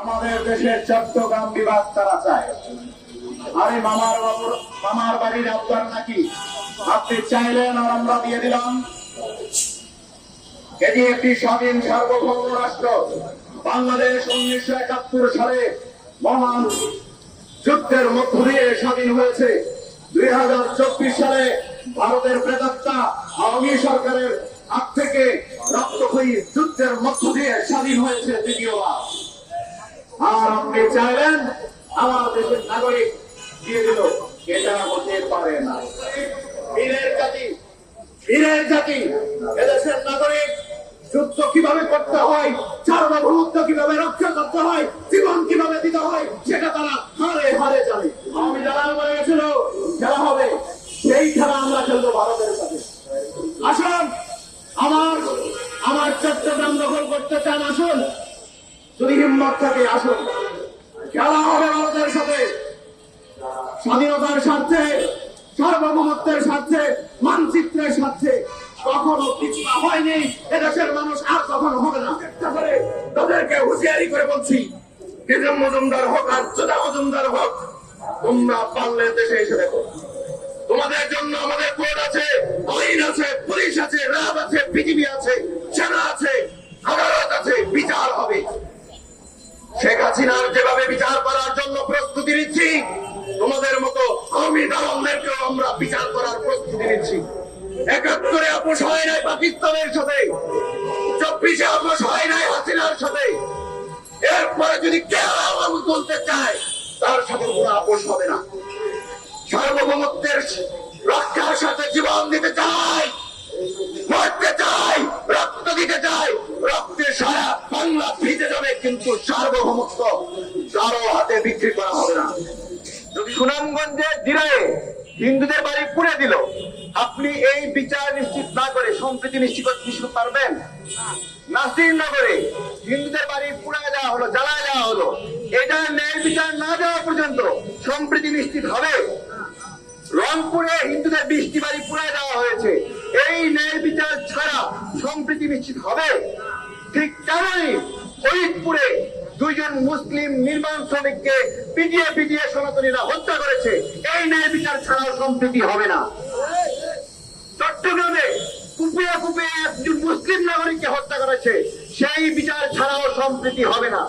আমাদের দেশের চট্টগ্রাম বিভাগ তারা চায়। আরে মামার বাড়ির আবদার নাকি আপনি চাইলেন আর আমরা দিয়ে দিলাম? এটি একটি স্বাধীন সার্বভৌম রাষ্ট্র। বাংলাদেশ 1971 সালে মহান যুদ্ধের মধ্য দিয়ে স্বাধীন হয়েছে। 2024 সালে ভারতের প্রেতাত্মা আওয়ামী সরকারের হাত থেকে রক্তক্ষয়ী যুদ্ধের মধ্য দিয়ে স্বাধীন হয়েছে দ্বিতীয়বার। আর আপনি চাইলেন আমার দেশের নাগরিক দিয়ে দিল? এটা হতে পারে না। বীরের জাতি এদেশের নাগরিক যুদ্ধ কিভাবে করতে হয়, সার্বভৌমত্ব কিভাবে রক্ষা করতে হয়, জীবন কিভাবে দিতে হয়, সেটা তারা হারে হারে জানে। আমি যারা বলে গেছিল খেলা হবে, সেই খেলা আমরা খেলবো ভারতের সাথে। আসুন, আমার চট্টগ্রাম দখল করতে চান, আসুন, যদি হিম্মত থাকে আসুন, খেলা হবে ভারতের সাথে। স্বাধীনতার স্বার্থে, সার্বভৌমত্বের স্বার্থে, মানচিত্রের স্বার্থে কখনো কিছু হয়নি। এদেশের মানুষ আর কখনো হবে না। তাদেরকে হুঁশিয়ারি করে বলছি, নিজাম মজুমদার হোক আর যোধা মজুমদার হোক, তোমরা পারলে দেশে এসে দেখো। তোমাদের জন্য আমাদের কোর্ট আছে, আইন আছে, পুলিশ আছে, র্যাব আছে, বিজিবি আছে, সেনা আছে, আদালত আছে, বিচার হবে। শেখ হাসিনার যেভাবে বিচার করার জন্য প্রস্তুতি নিচ্ছি, তোমাদের মতো আওয়ামী দালালদেরকেও আমরা বিচার করার প্রস্তুতি নিচ্ছি। 71-এ আপোষ হয় নাই পাকিস্তানের সাথে, 24-এ আপোষ হয় নাই হাসিনার সাথে। এরপরে যদি কেউ আওয়ামী তুলতে চায়, তার সাথে কোনো আপোষ হবে না। সার্বভৌমত্বের রক্ষার সাথে জীবন দিতে চাই, মরতে চাই, রক্ত দিতে চাই, রক্তে সারা বাংলা ভিজে যাবে, কিন্তু সার্বভৌমত্ব কারো হাতে বিক্রি করা হবে না। যদি সুনামগঞ্জে জিরায়ে হিন্দুদের বাড়ি পুড়ে দিল, আপনি এই বিচার নিশ্চিত না করে সম্প্রীতি নিশ্চিত পারবেন? নাসিরনগরে হিন্দুদের বাড়ি পুড়ে দেওয়া হলো, জ্বালায় দেওয়া হলো, এটা ন্যায় বিচার না দেওয়া পর্যন্ত সম্প্রীতি নিশ্চিত হবে? রংপুরে হিন্দুদের 20টি বাড়ি পুড়ে দেওয়া হয়েছে, এই ন্যায় বিচার ছাড়া সম্প্রীতি নিশ্চিত হবে? ঠিক তেমনই ফরিদপুরে 2 জন মুসলিম নির্মাণ শ্রমিককে পিটিয়ে সনাতনীরা হত্যা করেছে, এই ন্যায় বিচার ছাড়াও সম্প্রীতি হবে না। চট্টগ্রামে কুপিয়ে একজন মুসলিম নাগরিককে হত্যা করেছে, সেই বিচার ছাড়াও সম্প্রীতি হবে না।